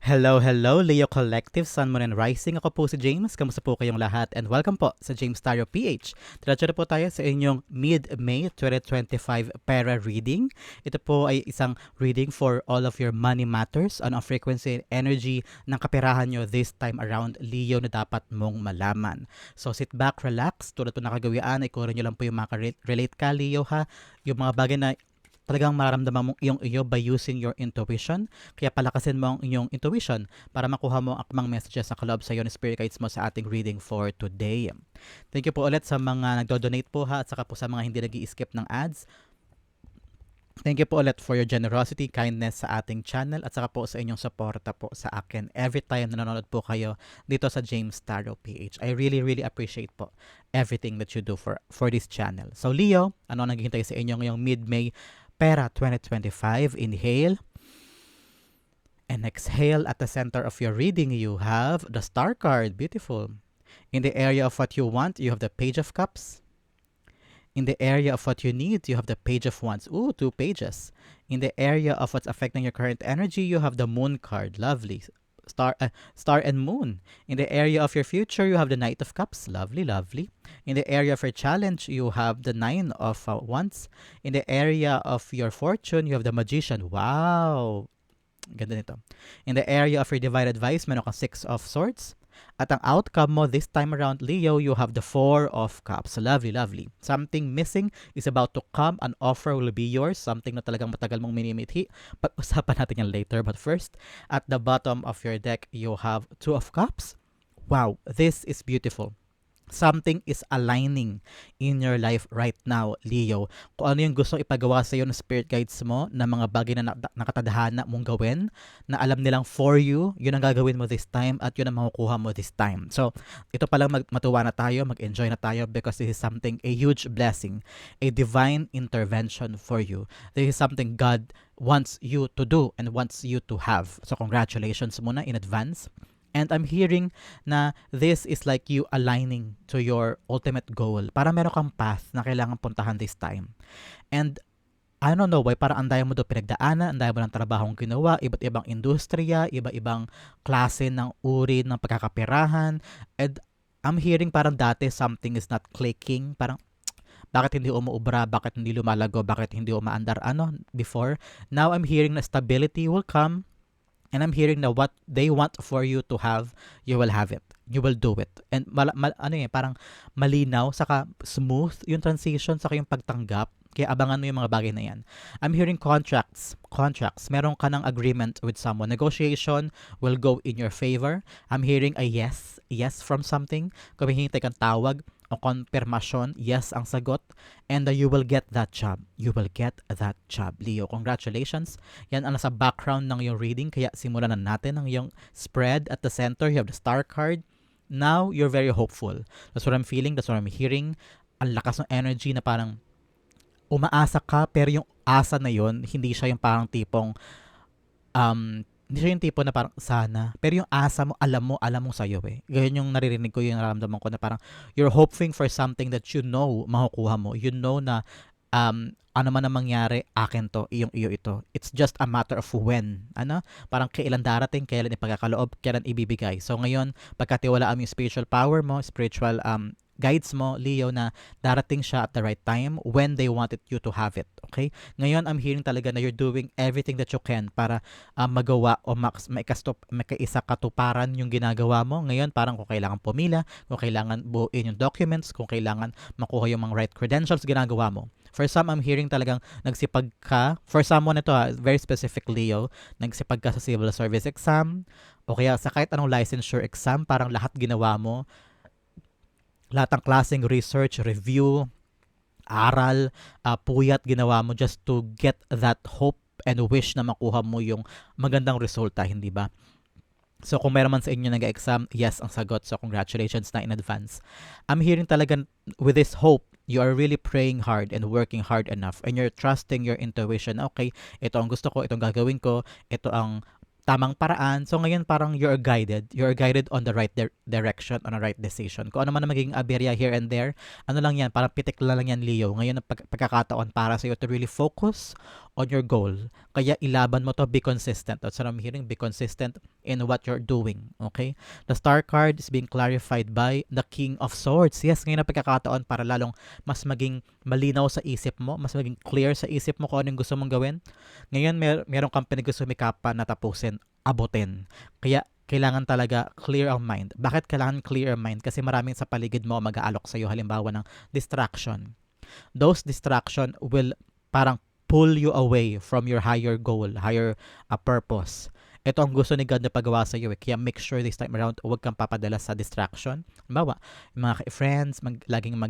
Hello, hello, Leo Collective, Sun, Moon, and Rising. Ako po si James. Kamusta po kayong lahat? And welcome po sa James Tarot PH. Diretso na po tayo sa inyong mid-May 2025 Para reading. Ito po ay isang reading for all of your money matters. Ano ang frequency and energy ng kaperahan nyo this time around, Leo, na dapat mong malaman. So sit back, relax. Tulad po nakagawian, ikurin nyo lang po yung relate ka, Leo, ha? Yung mga bagay na talagang maramdaman mong iyong iyo by using your intuition. Kaya palakasin mo ang inyong intuition para makuha mo ang akmang messages sa kaloob sa iyo ng spirit guides mo sa ating reading for today. Thank you po ulit sa mga nagdo-donate po ha, at saka po sa mga hindi nag-i-skip ng ads. Thank you po ulit for your generosity, kindness sa ating channel at saka po sa inyong suporta po sa akin every time na nanonood po kayo dito sa James Tarot PH. I really appreciate po everything that you do for this channel. So Leo, ano ang naghihintay sa inyo ngayong mid-May Pera 2025? Inhale and exhale. At the center of your reading, you have the Star card. Beautiful. In the area of what you want, you have the Page of Cups. In the area of what you need, you have the Page of Wands. Ooh, 2 pages. In the area of what's affecting your current energy, you have the Moon card. Lovely. Star and Moon. In the area of your future, you have the Knight of Cups. Lovely. In the area of your challenge, you have the Nine of Wands. In the area of your fortune, you have the Magician. Wow! Ganda nito. In the area of your divine advice, meron kang Six of Swords. At ang outcome mo this time around, Leo, you have the Four of Cups. Lovely. Something missing is about to come. An offer will be yours. Something na talagang matagal mong minimithi. Pag-usapan natin yan later. But first, at the bottom of your deck, you have Two of Cups. Wow, this is beautiful. Something is aligning in your life right now, Leo. Kung ano yung gusto ipagawa sa iyo ng spirit guides mo, na mga bagay na nakatadhana mong gawin, na alam nilang for you, yun ang gagawin mo this time at yun ang makukuha mo this time. So, ito palang matuwa na tayo, mag-enjoy na tayo because this is something, a huge blessing, a divine intervention for you. This is something God wants you to do and wants you to have. So, congratulations muna in advance. And I'm hearing na this is like you aligning to your ultimate goal. Para meron kang path na kailangan puntahan this time. And I don't know why, parang andayan mo doon pinagdaanan, andayan mo ng trabahong ginawa, iba't ibang industriya, iba-ibang klase ng uri ng pagkakapirahan. And I'm hearing parang dati something is not clicking. Parang bakit hindi umuubra, bakit hindi lumalago, bakit hindi umaandar, before. Now I'm hearing na stability will come. And I'm hearing na what they want for you to have, you will have it. You will do it. And parang malinaw, saka smooth yung transition, saka yung pagtanggap. Kaya abangan mo yung mga bagay na yan. I'm hearing contracts. Meron ka ng agreement with someone. Negotiation will go in your favor. I'm hearing a yes from something. Kung hihintay kang tawag o konfirmasyon, yes ang sagot. And you will get that job. Leo. Congratulations. Yan ang nasa background ng yung reading. Kaya simulan na natin ang yung spread. At the center, you have the Star card. Now, you're very hopeful. That's what I'm feeling. That's what I'm hearing. Ang lakas ng energy na parang umaasa ka, pero yung asa na yon hindi siya yung parang tipong hindi siya yung tipo na parang sana, pero yung asa mo alam mo sa'yo ganyan yung naririnig ko, yung nararamdaman ko na parang you're hoping for something that you know makukuha mo, you know na ano man ang mangyari, akin to, iyo ito. It's just a matter of when. Parang kailan darating, kailan ipagkakaloob, kailan ibibigay. So ngayon, pagkatiwalaan mo yung spiritual power mo, spiritual guides mo, Leo, na darating siya at the right time when they wanted you to have it. Okay? Ngayon, I'm hearing talaga na you're doing everything that you can para magawa o makaisa katuparan yung ginagawa mo. Ngayon, parang kung kailangan pumila, kung kailangan buuin yung documents, kung kailangan makuha yung mga right credentials, ginagawa mo. For some, I'm hearing talagang nagsipag ka. For someone ito, very specific, Leo, nagsipag ka sa civil service exam o kaya sa kahit anong licensure exam, parang lahat ginawa mo. Lahat ng klaseng research, review, aral, puyat ginawa mo just to get that hope and wish na makuha mo yung magandang resulta, hindi ba? So kung meron man sa inyo nag-exam, yes ang sagot. So congratulations na in advance. I'm hearing talaga with this hope, you are really praying hard and working hard enough and you're trusting your intuition. Okay, ito ang gusto ko, itong gagawin ko, ito ang tamang paraan. So ngayon parang you're guided on the right direction, on the right decision. Kung ano man ang magiging aberya here and there, ano lang yan, parang pitik lang yan, Leo. Ngayon ang pagkakataon para sa iyo to really focus on your goal. Kaya ilaban mo to, be consistent. That's what I'm hearing, be consistent in what you're doing. Okay? The star card is being clarified by the King of Swords. Yes, ngayon na pagkakataon para lalong mas maging malinaw sa isip mo, mas maging clear sa isip mo kung anong gusto mong gawin. Ngayon, meron kang pinag-sumikap pa na tapusin, abutin. Kaya, kailangan talaga clear ang mind. Bakit kailangan clear ang mind? Kasi maraming sa paligid mo mag-aalok sa'yo, halimbawa ng distraction. Those distraction will parang pull you away from your higher goal, higher purpose. Ito ang gusto ni God na pagawa sa iyo. Kaya make sure this time around, huwag kang papadala sa distraction. Halimbawa, yung mga friends, laging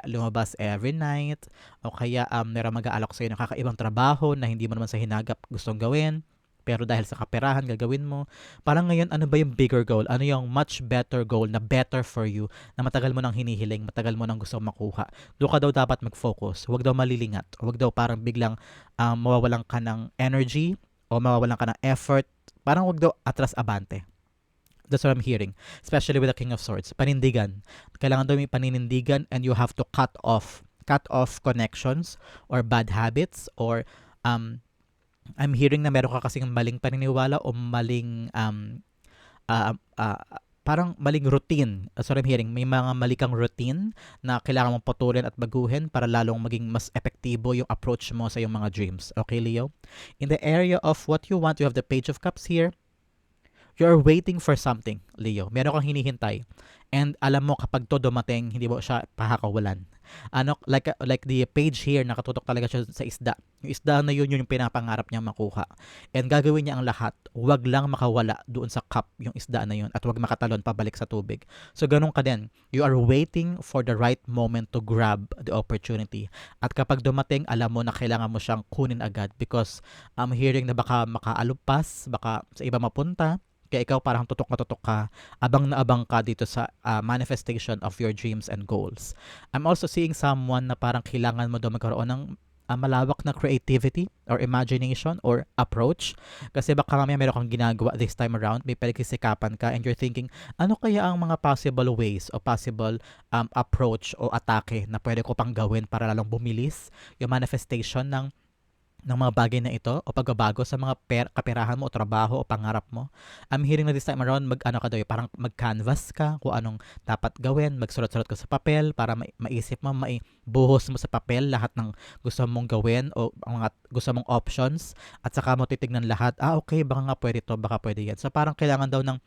lumabas every night, o kaya meron mag-aalok sa iyo ng kakaibang trabaho na hindi mo naman sa hinagap gustong gawin, pero dahil sa kaperahan, gagawin mo. Parang ngayon, ano ba yung bigger goal? Ano yung much better goal na better for you, na matagal mo nang hinihiling, matagal mo nang gusto makuha? Doon ka daw dapat mag-focus. Huwag daw malilingat. Huwag daw parang biglang mawawalan ka ng energy o mawawalan ka ng effort. Parang huwag daw atras abante. That's what I'm hearing. Especially with the King of Swords. Panindigan. Kailangan daw may paninindigan, and you have to cut off connections or bad habits, or I'm hearing na meron ka kasing maling paniniwala o maling parang maling routine. That's what I'm hearing. May mga mali kang routine na kailangan mong putulin at baguhin para lalong maging mas epektibo yung approach mo sa iyong mga dreams. Okay, Leo? In the area of what you want, you have the Page of Cups here. You're waiting for something, Leo. Meron kang hinihintay. And alam mo, kapag to dumating, hindi mo siya pakakawalan. Like the page here, nakatutok talaga siya sa isda. Yung isda na yun yung pinapangarap niya makuha. And gagawin niya ang lahat. Huwag lang makawala doon sa cup yung isda na yun, at huwag makatalon pabalik sa tubig. So ganun ka din. You are waiting for the right moment to grab the opportunity. At kapag dumating, alam mo na kailangan mo siyang kunin agad, because I'm hearing na baka makaalupas, baka sa iba mapunta. Kaya ikaw parang tutok ka, abang na abang ka dito sa manifestation of your dreams and goals. I'm also seeing someone na parang kailangan mo daw magkaroon ng malawak na creativity or imagination or approach. Kasi baka mamaya meron kang ginagawa this time around, may pagkisikapan ka, and you're thinking, ano kaya ang mga possible ways o possible approach o atake na pwede ko pang gawin para lalong bumilis yung manifestation ng mga bagay na ito o pagbabago sa mga kaperahan mo o trabaho o pangarap mo. I'm hearing na this time around, parang mag-canvas ka kung anong dapat gawin, magsulat-sulat ka sa papel para maisip mo, maibuhos mo sa papel lahat ng gusto mong gawin o mga gusto mong options, at saka mo titignan lahat, okay, baka nga pwede to, baka pwede yan. So parang kailangan daw ng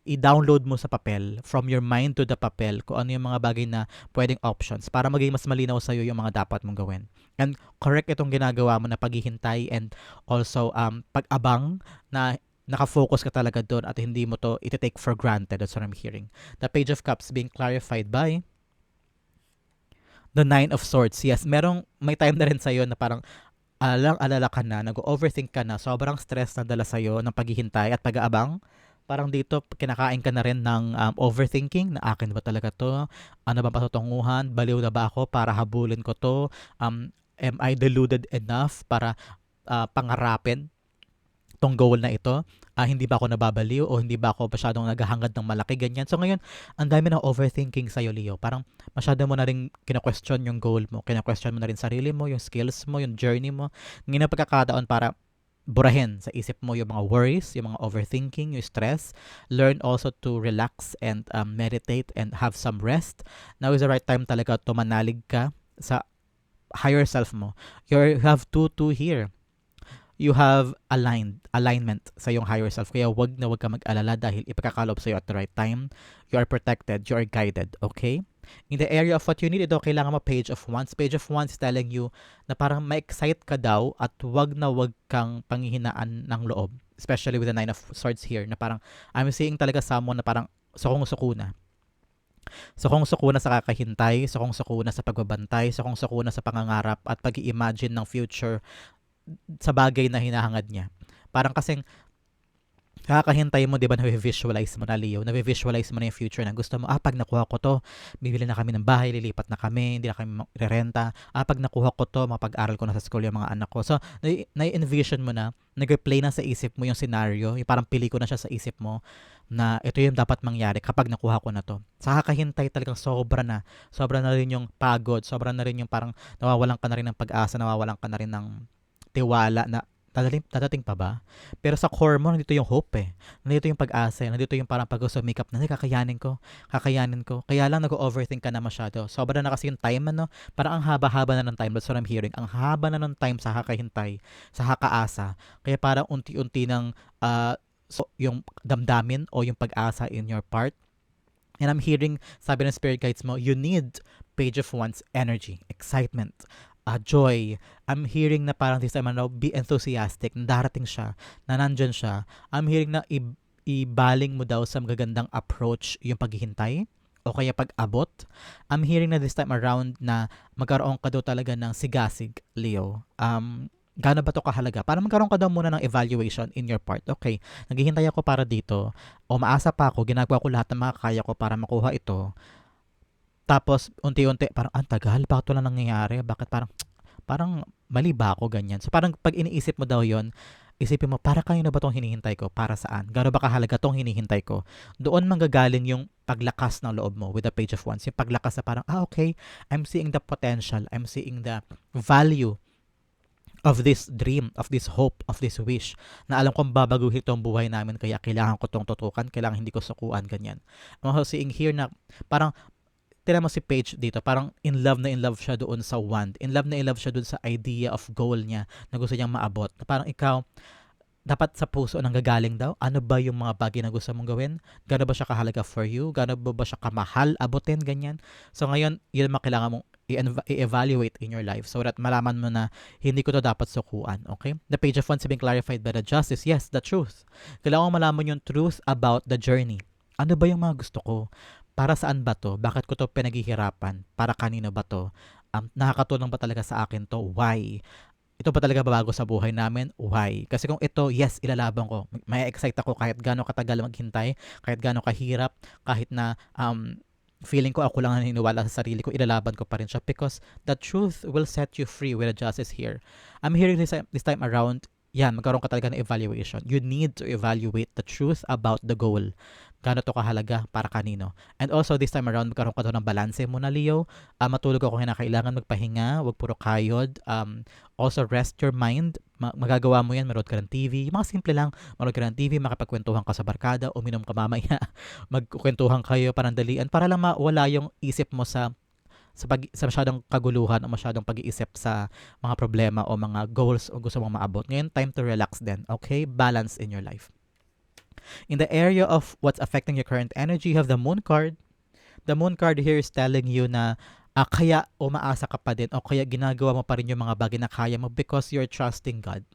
i-download mo sa papel, from your mind to the papel, kung ano yung mga bagay na pwedeng options para maging mas malinaw sa'yo yung mga dapat mong gawin. And correct itong ginagawa mo na paghihintay, and also pag-abang na nakafocus ka talaga doon at hindi mo to iti-take for granted. That's what I'm hearing. The Page of Cups being clarified by the Nine of Swords. Yes, may time na rin sa'yo na parang alala ka na, nag-overthink ka na, sobrang stress na dala sa'yo ng paghihintay at pag-aabang. Parang dito, kinakain ka na rin ng overthinking, na akin ba talaga to? Ano ba patutunguhan? Baliw na ba ako para habulin ko to? Am I deluded enough para pangarapin tong goal na ito? Hindi ba ako nababaliw o hindi ba ako masyadong naghahangad ng malaki, ganyan. So ngayon, ang dami ng overthinking sa'yo, Leo. Parang masyado mo na rin kina-question yung goal mo, kina-question mo na rin sarili mo, yung skills mo, yung journey mo. Ngayon ang pagkakataon para burahin sa isip mo yung mga worries, yung mga overthinking, yung stress. Learn also to relax and meditate and have some rest. Now is the right time talaga to manalig ka sa higher self mo. You have two here. You have alignment sa yung higher self. Kaya wag ka mag-alala dahil ipagkakalob sa iyo at the right time. You are protected. You are guided. Okay? In the area of what you need, ito, kailangan mo Page of Wands. Page of Wands is telling you na parang ma-excite ka daw at wag kang panghihinaan ng loob. Especially with the Nine of Swords here, na parang I'm seeing talaga someone na parang sukong-suko na. Sukong-suko na sa kakahintay, sukong-suko na sa pagbabantay, sukong-suko na sa pangangarap at pag-i-imagine ng future sa bagay na hinahangad niya. Parang kasing Kakahintay mo, 'di ba, navi-visualize mo na, Leo, navi-visualize mo na yung future na gusto mo, pag nakuha ko 'to, bibili na kami ng bahay, lilipat na kami, hindi na kami rerenta. Pag nakuha ko 'to, mapag-aral ko na sa school yung mga anak ko. So, nai-envision mo na, nagre-play na sa isip mo yung scenario, yung parang pelikula na siya sa isip mo na ito yung dapat mangyari kapag nakuha ko na 'to. Sa kakahintay talagang sobra na rin yung pagod, sobra na rin yung parang nawawalan ka na rin ng pag-asa, nawawalan ka na rin ng tiwala na dadating pa ba? Pero sa core mo, nandito yung hope eh. Nandito yung pag-asa, nandito yung parang pag-sumikap na, kakayanin ko. Kaya lang nag-overthink ka na masyado. Sobra na kasi yung time, ano? Parang ang haba-haba na ng time. That's what I'm hearing. Ang haba na ng time sa kakahintay, sa kakaasa. Kaya parang unti-unti ng yung damdamin o yung pag-asa in your part. And I'm hearing, sabi ng spirit guides mo, you need Page of Wands energy, excitement, joy. I'm hearing na parang this time ano, be enthusiastic, na darating siya, na nandyan siya. I'm hearing na ibaling mo daw sa magagandang approach yung paghihintay o kaya pag-abot. I'm hearing na this time around na magkaroon ka daw talaga ng sigasig, Leo. Gaano ba to kahalaga? Para magkaroon ka daw muna ng evaluation in your part. Okay, naghihintay ako para dito, o maasa pa ako, ginagawa ko lahat ng makakaya ko para makuha ito. Tapos, unti-unti, parang, tagal, bakit wala nangyayari? Bakit parang mali ba ako, ganyan? So, parang pag iniisip mo daw yon, isipin mo, para kayo na ba itong hinihintay ko? Para saan? Gaano ba kahalaga itong hinihintay ko? Doon manggagaling yung paglakas ng loob mo with the Page of Wands. Yung paglakas na parang, okay, I'm seeing the potential. I'm seeing the value of this dream, of this hope, of this wish, na alam kong babaguhin itong buhay namin, kaya kailangan ko itong tutukan, kailangan hindi ko sukuan, ganyan. I'm also seeing here na parang, tira mo si Paige dito, parang in love siya doon sa wand. In love siya doon sa idea of goal niya na gusto niyang maabot. Na parang ikaw, dapat sa puso nang gagaling daw. Ano ba yung mga bagay na gusto mong gawin? Gano'n ba siya kahalaga for you? Gano'n ba siya kamahal abutin? Ganyan. So ngayon, yun ang kailangan mong i-evaluate in your life so that malaman mo na hindi ko to dapat sukuan. Okay? The Page of Wands being clarified by the Justice. Yes, the truth. Kailangan mo malaman yung truth about the journey. Ano ba yung mga gusto ko? Para saan ba to? Bakit ko to pinaghihirapan? Para kanino ba to? Nakakatulong ba talaga sa akin to? Why? Ito ba talaga babago sa buhay namin? Why? Kasi kung ito, yes, ilalaban ko. May excite ako kahit gaano katagal maghintay, kahit gaano kahirap, kahit na feeling ko ako lang naniniwala sa sarili ko, ilalaban ko pa rin siya because the truth will set you free with the justice here. I'm hearing this time around, yan, magkaroon ka talaga ng evaluation. You need to evaluate the truth about the goal. Gaano to kahalaga para kanino. And also, this time around, magkaroon ka to ng balanse muna, Leo. Matulog ako kinakailangan, magpahinga, wag puro kayod. Also, rest your mind. Magagawa mo yan, manood ka ng TV. Yung mga simple lang, manood ka ng TV, makipagkwentuhan ka sa barkada, uminom ka mamaya, magkwentuhan kayo, panandalian, para lang mawala yung isip mo sa masyadong kaguluhan o masyadong pag-iisip sa mga problema o mga goals o gusto mong maabot. Ngayon, time to relax din. Okay? Balance in your life. In the area of what's affecting your current energy, you have the Moon card. The Moon card here is telling you na kaya umaasa ka pa din o kaya ginagawa mo pa rin yung mga bagay na kaya mo because you're trusting God.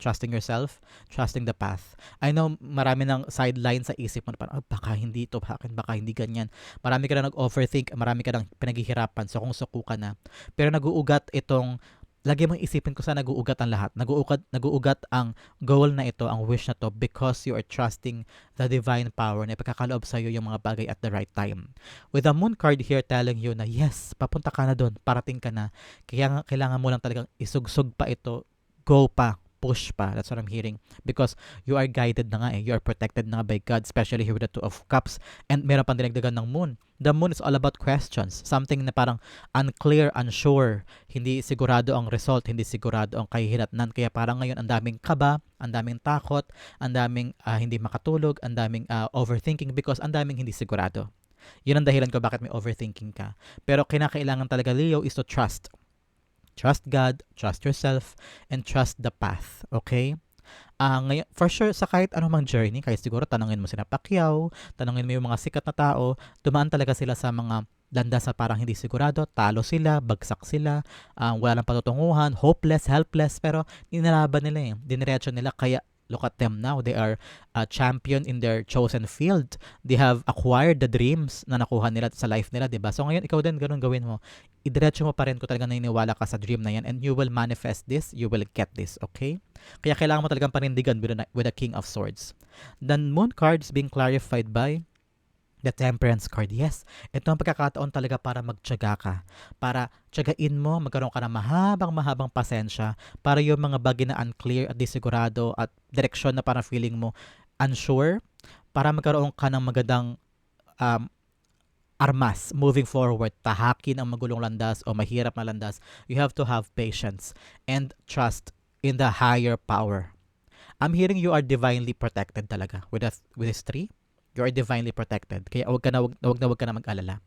Trusting yourself, trusting the path. I know marami ng sideline sa isip mo na parang, baka hindi ito, baka hindi ganyan. Marami ka na nag-overthink, marami ka nang pinaghihirapan, so kung suko ka na. Pero nag-uugat itong, lagi mong isipin ko sa nag-uugat ang lahat. Nag-uugat ang goal na ito, ang wish na to because you are trusting the divine power na ipagkakaloob sa iyo yung mga bagay at the right time. With the Moon card here telling you na yes, papunta ka na doon, parating ka na. Kaya kailangan mo lang talagang isugsug pa ito, go pa, push pa. That's what I'm hearing. Because you are guided na nga eh. You are protected na nga by God, especially here with the Two of Cups. And meron pang dinagdagan ng Moon. The Moon is all about questions. Something na parang unclear, unsure. Hindi sigurado ang result, hindi sigurado ang kahihinatnan. Kaya parang ngayon ang daming kaba, ang daming takot, ang daming hindi makatulog, ang daming overthinking because ang daming hindi sigurado. Yun ang dahilan ko bakit may overthinking ka. Pero kinakailangan talaga, Leo, is to trust. Trust God, trust yourself, and trust the path. Okay? Ngayon, for sure, sa kahit anumang journey, kahit siguro tanungin mo sina Pacquiao, tanungin mo yung mga sikat na tao, dumaan talaga sila sa mga landas na parang hindi sigurado, talo sila, bagsak sila, wala lang patutunguhan, hopeless, helpless, pero inalaban nila eh. Diniretso nila, kaya look at them now. They are a champion in their chosen field. They have acquired the dreams na nakuha nila sa life nila, 'di ba? So ngayon ikaw din ganun gawin mo. Idiretso mo pa rin kung talaga naniniwala ka sa dream na yan, and you will manifest this, you will get this, okay? Kaya kailangan mo talagang panindigan with the King of Swords. The Moon card is being clarified by the Temperance card. Yes, ito ang pagkakataon talaga para magtiyaga ka. Para tiyagain mo, magkaroon ka ng mahabang pasensya para yung mga bagay na unclear at disigurado at direksyon na parang feeling mo unsure, para magkaroon ka ng magandang um, armas moving forward, tahakin ang magulong landas o mahirap na landas. You have to have patience and trust in the higher power. I'm hearing you are divinely protected talaga with this tree. You are divinely protected. Kaya wag ka na mag-alala.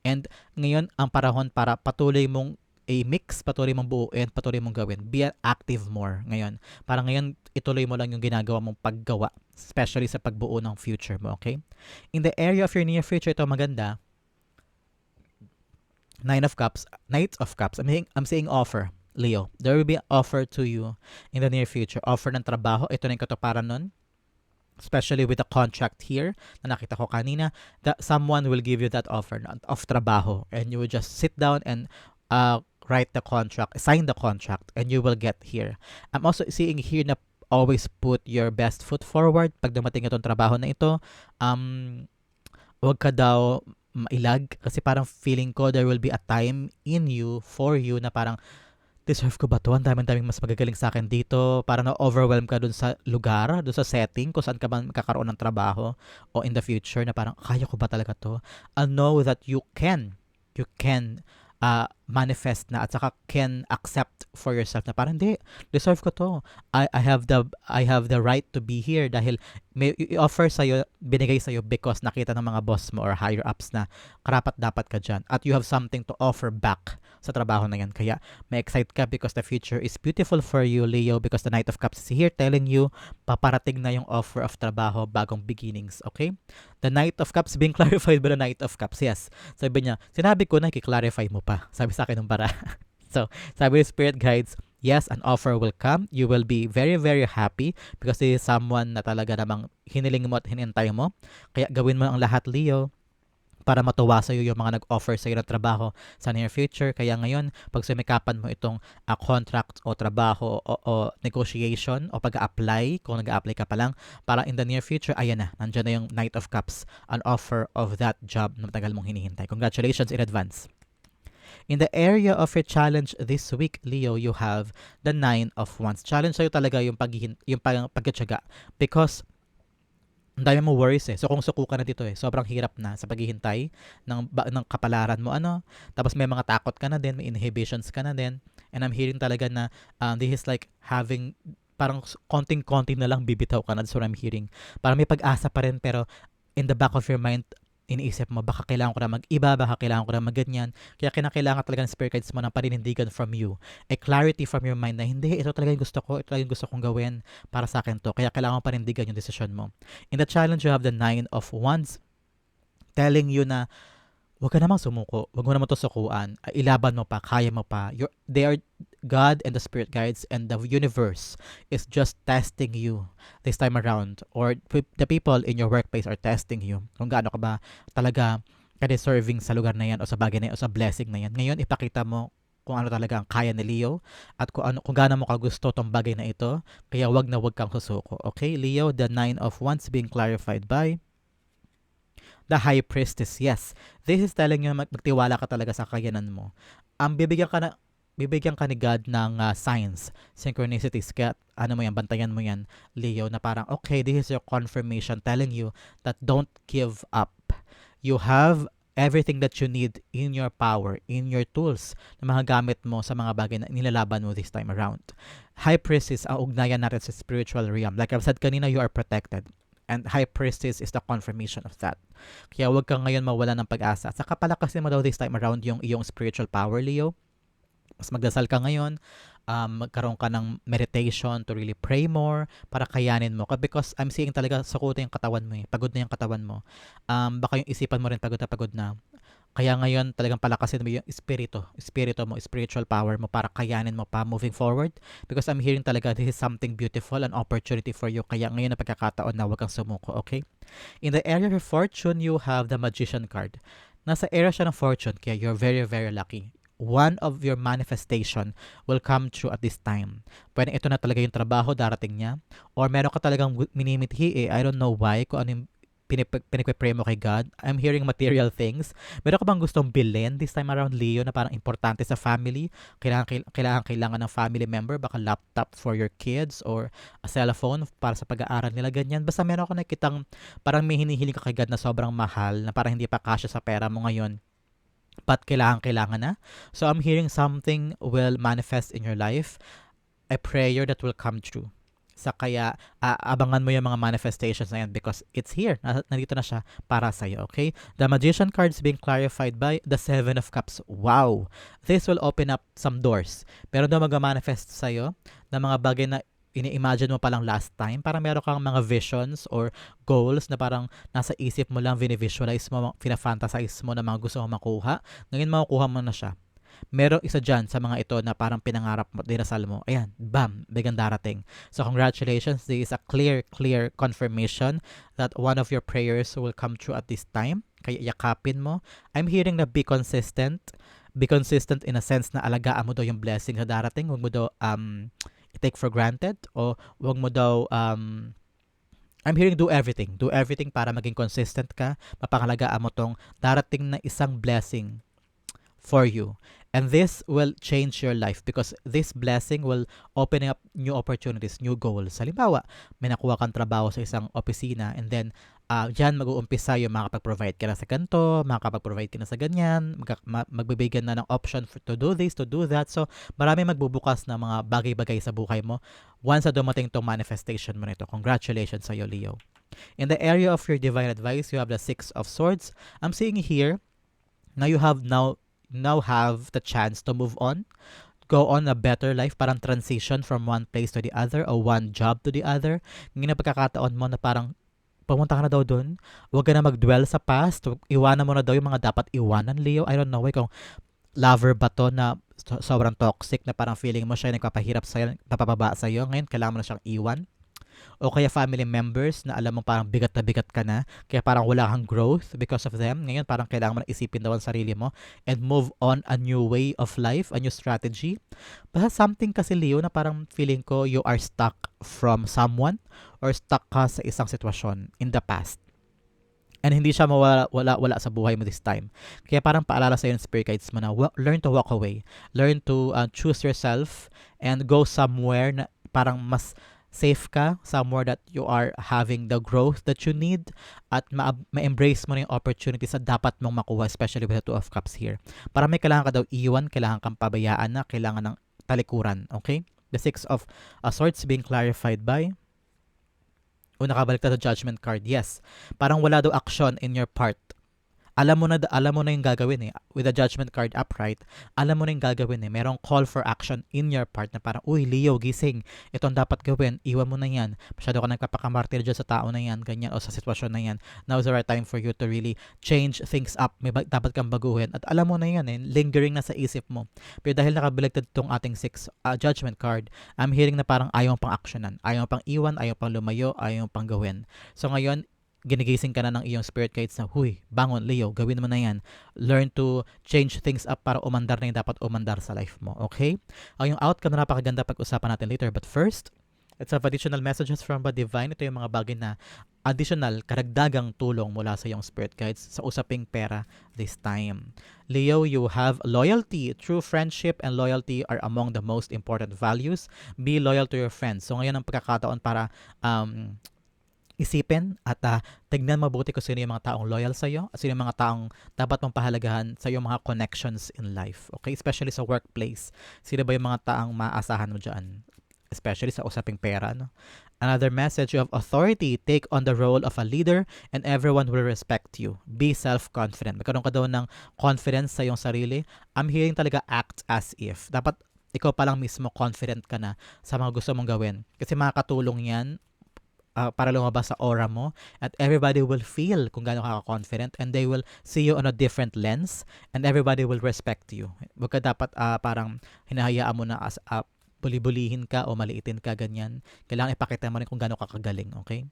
And ngayon, ang panahon para patuloy mong i-mix, patuloy mong buuin, patuloy mong gawin. Be active more ngayon. Para ngayon, ituloy mo lang yung ginagawa mong paggawa, especially sa pagbuo ng future mo, okay? In the area of your near future, ito maganda. Knight of Cups. I'm saying offer, Leo. There will be an offer to you in the near future. Offer ng trabaho. Ito na yung katuparan nun. Especially with the contract here na nakita ko kanina, that someone will give you that offer of trabaho, and you will just sit down and write the contract, sign the contract, and you will get here. I'm also seeing here na always put your best foot forward pag dumating itong trabaho na ito. Huwag ka daw mailag kasi parang feeling ko there will be a time in you, for you, na parang deserve ko ba to? Ang daming mas magagaling sa akin dito. Parang na-overwhelm ka dun sa lugar, dun sa setting, kung saan ka man makakaroon ng trabaho o in the future na parang, kaya ko ba talaga to? And know that you can manifest na at saka can accept for yourself na parang hindi, deserve ko to. I have the right to be here dahil may i-offer sa'yo, binigay sa'yo because nakita ng mga boss mo or higher ups na karapat dapat ka dyan at you have something to offer back sa trabaho na yan. Kaya may excite ka because the future is beautiful for you, Leo, because the Knight of Cups is here telling you paparating na yung offer of trabaho, bagong beginnings, okay? The Knight of Cups being clarified by the Knight of Cups. Yes, sabi niya, sinabi ko na i-clarify mo pa. Sabi sa akin ng para. So, sabi ni Spirit Guides, yes, an offer will come. You will be very, very happy because this is someone na talaga namang hiniling mo at hinintay mo. Kaya gawin mo ang lahat, Leo, para matuwa sa iyo yung mga nag-offer sa iyo ng trabaho sa near future. Kaya ngayon, pag sumikapan mo itong contract o trabaho o negotiation o pag-apply, kung nag-apply ka pa lang, para in the near future, ayan na, nandiyan na yung Knight of Cups, an offer of that job na matagal mong hinihintay. Congratulations in advance. In the area of your challenge this week, Leo, you have the 9 of Wands. Challenge sa'yo talaga yung pagkatsaga because ang dami mo worries eh. So kung suko ka na dito eh, sobrang hirap na sa paghihintay ng kapalaran mo Tapos may mga takot ka na din, may inhibitions ka na din. And I'm hearing talaga na this is like having parang konting-konti na lang bibitaw ka na. That's what I'm hearing. Parang may pag-asa pa rin pero in the back of your mind, iniisip mo, baka kailangan ko na mag-iba, baka kailangan ko na mag-ganyan. Kaya kinakailangan talaga ng spirit guides mo ng paninindigan from you. A clarity from your mind na hindi, ito talaga yung gusto ko, ito talaga yung gusto kong gawin para sa akin to. Kaya kailangan panindigan yung decision mo. In the challenge, you have the 9 of Wands telling you na huwag ka namang sumuko, huwag mo naman to sukuan, ilaban mo pa, kaya mo pa. They are God and the spirit guides and the universe is just testing you this time around, or the people in your workplace are testing you kung gaano ka ba talaga ka-deserving sa lugar na yan o sa bagay na yan o sa blessing na yan. Ngayon ipakita mo kung ano talaga ang kaya ni Leo at kung gaano mo kagusto tong bagay na ito. Kaya wag kang susuko. Okay, Leo, the 9 of Wands being clarified by the High Priestess. Yes, this is telling you magtiwala ka talaga sa kakayanan mo. Bibigyan ka ni God ng signs, synchronicities. Kaya mo yan, bantayan mo yan, Leo, na parang okay, this is your confirmation telling you that don't give up. You have everything that you need in your power, in your tools na magagamit mo sa mga bagay na nilalaban mo this time around. High Priestess, ang ugnayan natin sa spiritual realm. Like I've said kanina, you are protected. And High Priestess is the confirmation of that. Kaya huwag kang ngayon mawala ng pag-asa. Saka palakasin mo daw this time around yung iyong spiritual power, Leo. Mas magdasal ka ngayon, magkaroon ka ng meditation to really pray more para kayanin mo. Because I'm seeing talaga sakutin yung katawan mo eh. Pagod na yung katawan mo. Baka yung isipan mo rin pagod na. Kaya ngayon talagang palakasin mo yung espiritu mo, spiritual power mo para kayanin mo pa moving forward. Because I'm hearing talaga this is something beautiful, an opportunity for you. Kaya ngayon na pagkakataon na huwag kang sumuko, okay? In the area of fortune, you have the Magician card. Nasa area siya ng fortune, kaya you're very, very lucky. One of your manifestation will come true at this time. Pwede ito na talaga yung trabaho, darating niya. Or meron ka talagang minimithi I don't know why, kung ano yung pinipray mo kay God. I'm hearing material things. Meron ka bang gustong bilhin this time around, Leo, na parang importante sa family? Kailangan ng family member, baka laptop for your kids or a cellphone para sa pag-aaral nila, ganyan. Basta meron ka nakitang parang may hinihiling ka kay God na sobrang mahal, na parang hindi pa kasya sa pera mo ngayon. But kailangan na. So I'm hearing something will manifest in your life. A prayer that will come true. Sa kaya abangan mo yung mga manifestations na yan because it's here. Nandito na siya para sa'yo, okay? The Magician card is being clarified by the Seven of Cups. Wow! This will open up some doors. Pero daw mag-manifest sa'yo na mga bagay na ini-imagine mo palang last time. Parang meron kang mga visions or goals na parang nasa isip mo lang, visualize mo, fantasize mo na mga gusto mo makuha. Ngayon makukuha mo na siya. Merong isa dyan sa mga ito na parang pinangarap mo, dinasal mo. Ayan, bam, biglang darating. So congratulations, this is a clear confirmation that one of your prayers will come true at this time. Kaya yakapin mo. I'm hearing na be consistent. Be consistent in a sense na alagaan mo daw yung blessing na darating. Huwag mo daw i-take for granted o huwag mo daw I'm hearing do everything. Do everything para maging consistent ka. Mapangalagaan mo tong darating na isang blessing for you. And this will change your life because this blessing will open up new opportunities, new goals. Halimbawa, may nakuha kang trabaho sa isang opisina and then dyan mag-uumpisa yung makapag-provide ka na sa ganito, makapag-provide ka na sa ganyan, magbibigyan na ng option to do this, to do that. So, marami magbubukas na mga bagay-bagay sa buhay mo once na dumating tong manifestation mo nito. Congratulations sa iyo, Leo. In the area of your divine advice, you have the Six of Swords. I'm seeing here na you have now have the chance to move on, go on a better life, parang transition from one place to the other or one job to the other. Ngayon na pagkakataon mo na parang pumunta ka na daw dun, huwag ka na mag-dwell sa past, iwanan mo na daw yung mga dapat iwanan, Leo. I don't know kung lover ba to na sobrang toxic na parang feeling mo siya nagpapahirap sa'yo, napapaba sa'yo. Ngayon kailangan mo na siyang iwan. O kaya family members na alam mo parang bigat na bigat ka na, kaya parang wala kang growth because of them. Ngayon parang kailangan mo na isipin daw ang sarili mo and move on a new way of life, a new strategy. Basta something kasi, Leo, na parang feeling ko you are stuck from someone or stuck ka sa isang sitwasyon in the past. And hindi siya wala sa buhay mo this time. Kaya parang paalala sa yung spirit guides mo na learn to walk away. Learn to choose yourself and go somewhere na parang mas safe ka, somewhere that you are having the growth that you need at ma-embrace mo na yung opportunities na dapat mong makuha, especially with the Two of Cups here. Para may kailangan ka daw iwan, kailangan kang pabayaan na, kailangan ng talikuran, okay? The Six of Swords being clarified by nakabalik na sa Judgment card. Yes, parang wala daw action in your part. Alam mo na yung gagawin eh. With the Judgment card upright, alam mo na yung gagawin eh. Merong call for action in your part na parang, uy, Leo, gising. Ito ang dapat gawin. Iwan mo na yan. Masyado ka nagpapakamartir dyan sa tao na yan, ganyan, o sa sitwasyon na yan. Now's the right time for you to really change things up. Dapat kang baguhin. At alam mo na yan eh. Lingering na sa isip mo. Pero dahil nakabaligtad itong ating Judgment card, I'm hearing na parang ayaw pang actionan. Ayaw pang iwan, ayaw pang lumayo, ayaw pang gawin. So ngayon, ginigising ka na ng iyong spirit guides na, huy, bangon, Leo, gawin mo na yan. Learn to change things up para umandar na yung dapat umandar sa life mo, okay? Ang yung outcome na napakaganda pag-usapan natin later. But first, let's have additional messages from the divine. Ito yung mga bagay na additional, karagdagang tulong mula sa iyong spirit guides sa usaping pera this time. Leo, you have loyalty. True friendship and loyalty are among the most important values. Be loyal to your friends. So ngayon ang pagkakataon para isipin at tignan mabuti kung sino yung mga taong loyal sa iyo at sino yung mga taong dapat mong pahalagahan sa iyong mga connections in life. Okay? Especially sa workplace. Sino ba yung mga taong maaasahan mo dyan? Especially sa usaping pera. No? Another message of authority. Take on the role of a leader and everyone will respect you. Be self-confident. Magkaroon ka daw ng confidence sa iyong sarili. I'm hearing talaga act as if. Dapat ikaw pa lang mismo confident ka na sa mga gusto mong gawin. Kasi makakatulong yan para lumabas sa aura mo, at everybody will feel kung gaano ka confident, and they will see you on a different lens, and everybody will respect you. Huwag ka dapat parang hinahayaan mo na as buli-bulihin ka o maliitin ka, ganyan. Kailangan ipakita mo rin kung gaano ka kagaling, okay?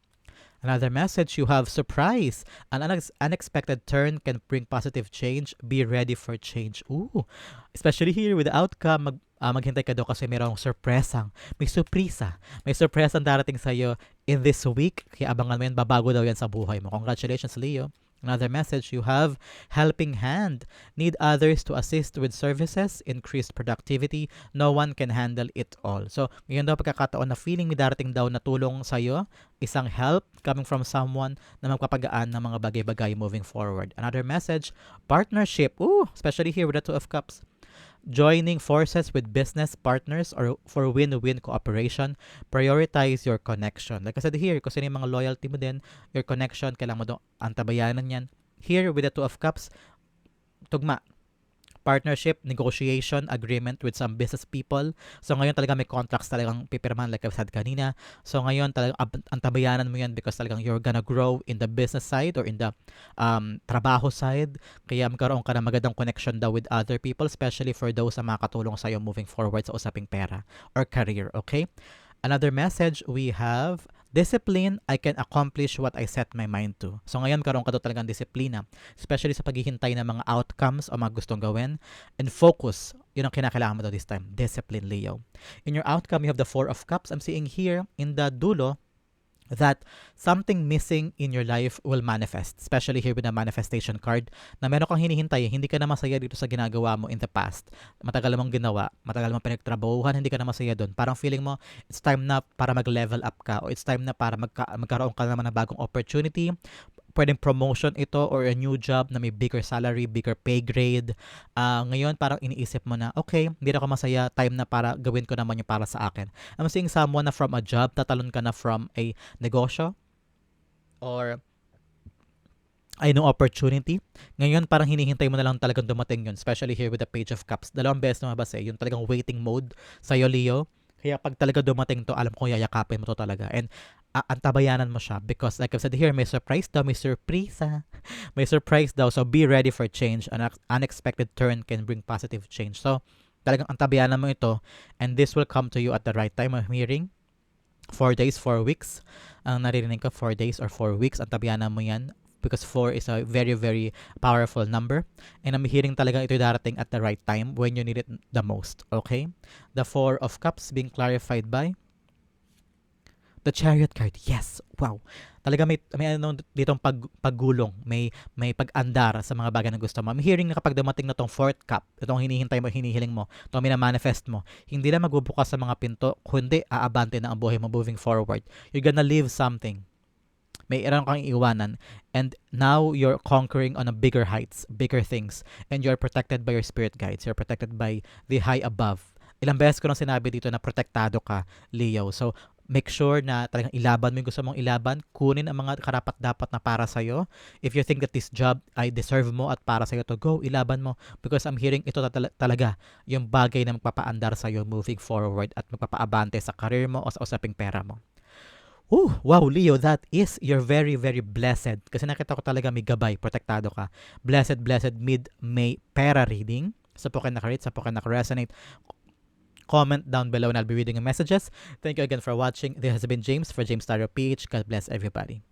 Another message, you have surprise. An unexpected turn can bring positive change. Be ready for change. Ooh, especially here with the outcome, maghintay ka daw kasi mayroong surpresang, may surpresa. May surpresang darating sa'yo in this week. Kaya abangan mo yan, babago daw yan sa buhay mo. Congratulations, Leo. Another message, you have helping hand. Need others to assist with services, increased productivity. No one can handle it all. So, ngayon daw pagkakataon na feeling may darating daw na tulong sa'yo, isang help coming from someone na magpapagaan ng mga bagay-bagay moving forward. Another message, partnership. Ooh, especially here with the Two of Cups. Joining forces with business partners or for win-win cooperation. Prioritize your connection. Like I said here, kasi yung mga loyalty mo din, your connection, kailangan mo doon antabayanan yan. Here with the Two of Cups, tugma. Partnership, negotiation, agreement with some business people. So ngayon talaga may contracts talagang pipirmahan like I've said kanina. So ngayon talaga antabayanan mo yan because talagang you're gonna grow in the business side or in the trabaho side. Kaya magkaroon ka na magandang connection daw with other people, especially for those na makakatulong sa'yo moving forward sa usaping pera or career, okay? Another message, we have discipline. I can accomplish what I set my mind to. So ngayon karoon ka daw talagang disiplina, especially sa paghihintay ng mga outcomes o mga gustong gawin. And focus, yun ang kinakailangan mo daw this time. Discipline, Leo. In your outcome, you have the Four of Cups. I'm seeing here in the dulo that something missing in your life will manifest, especially here with the manifestation card, na meron kang hinihintay, hindi ka na masaya dito sa ginagawa mo in the past. Matagal mong ginawa, matagal mong pinagtrabahuhan, hindi ka na masaya doon. Parang feeling mo, it's time na para mag-level up ka, o it's time na para magkaroon ka naman ng bagong opportunity. Pwedeng promotion ito or a new job na may bigger salary, bigger pay grade. Ngayon parang iniisip mo na, okay, hindi na ako masaya, time na para gawin ko naman yung para sa akin. I'm seeing someone na from a job, tatalon ka na from a negosyo or ay no opportunity. Ngayon parang hinihintay mo na lang talagang dumating yun, especially here with the Page of Cups. Dalawang beses na mabasa yung talagang waiting mode sa'yo, Leo. Kaya pag talaga dumating to, alam ko yayakapin mo to talaga. And antabayanan mo siya because like I've said here, may surprise daw, may surpresa. May surprise daw. So be ready for change. An unexpected turn can bring positive change. So talagang antabayanan mo ito and this will come to you at the right time. I'm hearing 4 days, 4 weeks. Ang naririnig ko, 4 days or 4 weeks. Antabayanan mo yan because 4 is a very, very powerful number. And I'm hearing talaga ito darating at the right time when you need it the most. Okay? The 4 of Cups being clarified by the Chariot card. Yes. Wow. Talaga may ano ditong paggulong, may pag-andar sa mga bagay na gusto mo. I'm hearing na kapag dumating na tong fourth cup, itong hinihintay mo, hinihiling mo, itong mina-manifest mo, hindi na magbubukas sa mga pinto, kundi aabante na ang buhay mo moving forward. You're gonna leave something. May iran kang iiwanan and now you're conquering on a bigger heights, bigger things, and you're protected by your spirit guides. You're protected by the high above. Ilang beses ko nang sinabi dito na protektado ka, Leo. So, make sure na talagang ilaban mo yung gusto mong ilaban. Kunin ang mga karapat-dapat na para sa'yo. If you think that this job ay deserve mo at para sa'yo to, go, ilaban mo. Because I'm hearing ito talaga yung bagay na magpapaandar sa'yo moving forward at magpapaabante sa career mo o sa usaping pera mo. Wow, Leo, that is, you're very, very blessed. Kasi nakita ko talaga may gabay, protektado ka. Blessed, mid-May pera reading. Sa po kayo nakarate, sa po kayo nakaresonate. Comment down below and I'll be reading your messages. Thank you again for watching. This has been James for James Tarot PH. God bless everybody.